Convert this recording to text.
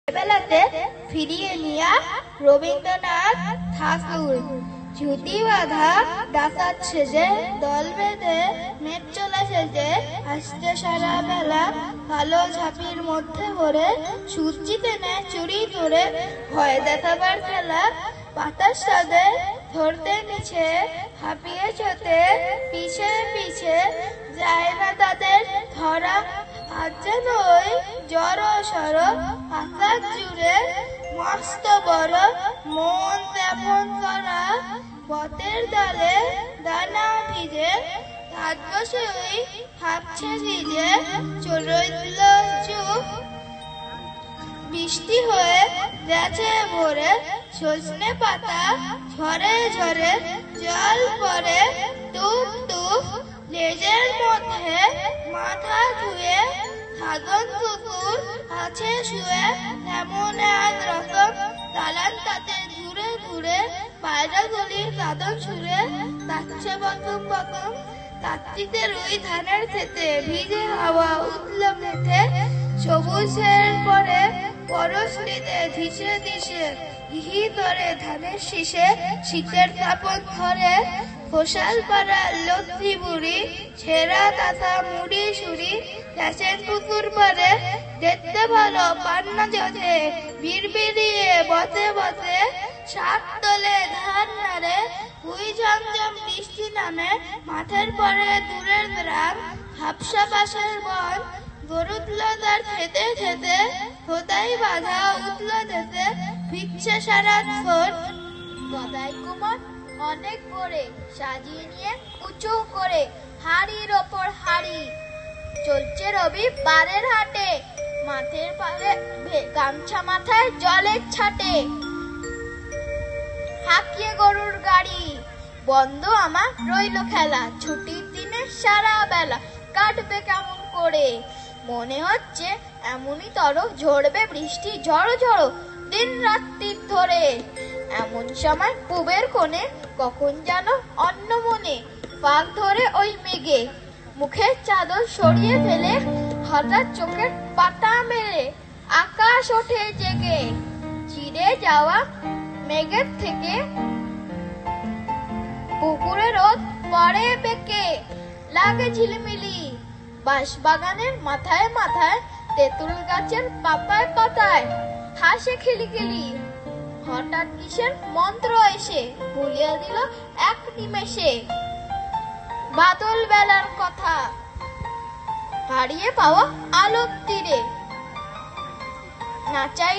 বেলাতে ফিরিয়ে নিয়া রবীন্দ্রনাথ ঠাকুর ঝুটি বাঁধা ডাকাত সেজে দল বেঁধে মেট চলা সেজে আসতে সারা বেলা কালো ঝাঁপির মধ্যে ভরে সূর্যি টেনে চুরি ধরে ভয় দেখাবার খেলা পাতার সাথে ধরতে নিচে হাঁপিয়ে চোতে পিছে পিছে যায় না তাদের ধরা আজ যেন ওই জড়ো সড়ো আকাশ জুড়ে মস্ত বড় মন তেমন করা বতের ডালে দানা ভিজে হাত বসে ওই ভাবছে ভিজে চলল চুপ বৃষ্টি হয়ে গেছে ভোরে সজনে পাতা ঝরে ঝরে জল পড়ে টুপ টুপ লেজের মধ্যে মাথা ধুয়ে হাগন কুকুর আছে শুয়ে তেমন এক রকম দালান তাতে ঘুরে ঘুরে পায়রা গলির কাদম ছুঁড়ে তাচ্ছে বকম বকম তাত্তিদের ওই ধানের খেতে ভিজে হাওয়া উঠল মেঠে সবুজের পরে পরশ নিতে ধীসে ধীসে ঘি ধরে ধানের শীষে শীতের কাপড় ধরে খোসাল পাড়ার লক্ষ্মী বুড়ি ছেঁড়া কাঁথা মুড়ি সুড়ি গ্যাসের পুকুর পারে দেখতে ভালো পান্না জোটে বিড়বিড়িয়ে বতে বতে শাক তোলে ধান নাড়ে হুই ঝমঝম বৃষ্টি নামে মাঠের পরে দূরের গ্রাম হাফসা বাসার বন গরুতল তার খেতে খেতে হোতাই বাধা উঠল যেতে ভিক্ষে সারাক্ষণ গদাই কুমার অনেক করে সাজিয়ে নিয়ে উঁচু করে হাড়ির ওপর হাড়ি চলছে রবি পারের হাটে মাঠের পারে গামছা মাথায় জলের ছাটে হাঁকিয়ে গরুর গাড়ি বন্ধ আমার রইল খেলা ছুটির দিনে সারা বেলা কাটবে কেমন করে মনে হচ্ছে এমনই তর ঝরবে বৃষ্টি ঝড়ো ঝড়ো দিন রাত্রির ধরে এমন সময় পুবের কোণে কখন যেন অন্য মনে ফাঁক ধরে ওই মেঘে মুখের চাদর সরিয়ে ফেলে হঠাৎ চোখের পাতা মেলে আকাশ ওঠে জেগে চিড়ে যাওয়া মেঘের থেকে পুকুরে রোদ পড়ে বেঁকে লাগে ঝিলমিলি বাঁশ বাগানের মাথায় মাথায় তেঁতুল গাছের পাতায় পাতায় হাসে খিলিখিলি হঠাৎ কিসের মন্ত্র এসে ভুলিয়ে দিল এক নিমেষে বাদল বেলার কথা হারিয়ে পাওয়া আলোর তীরে নাচাই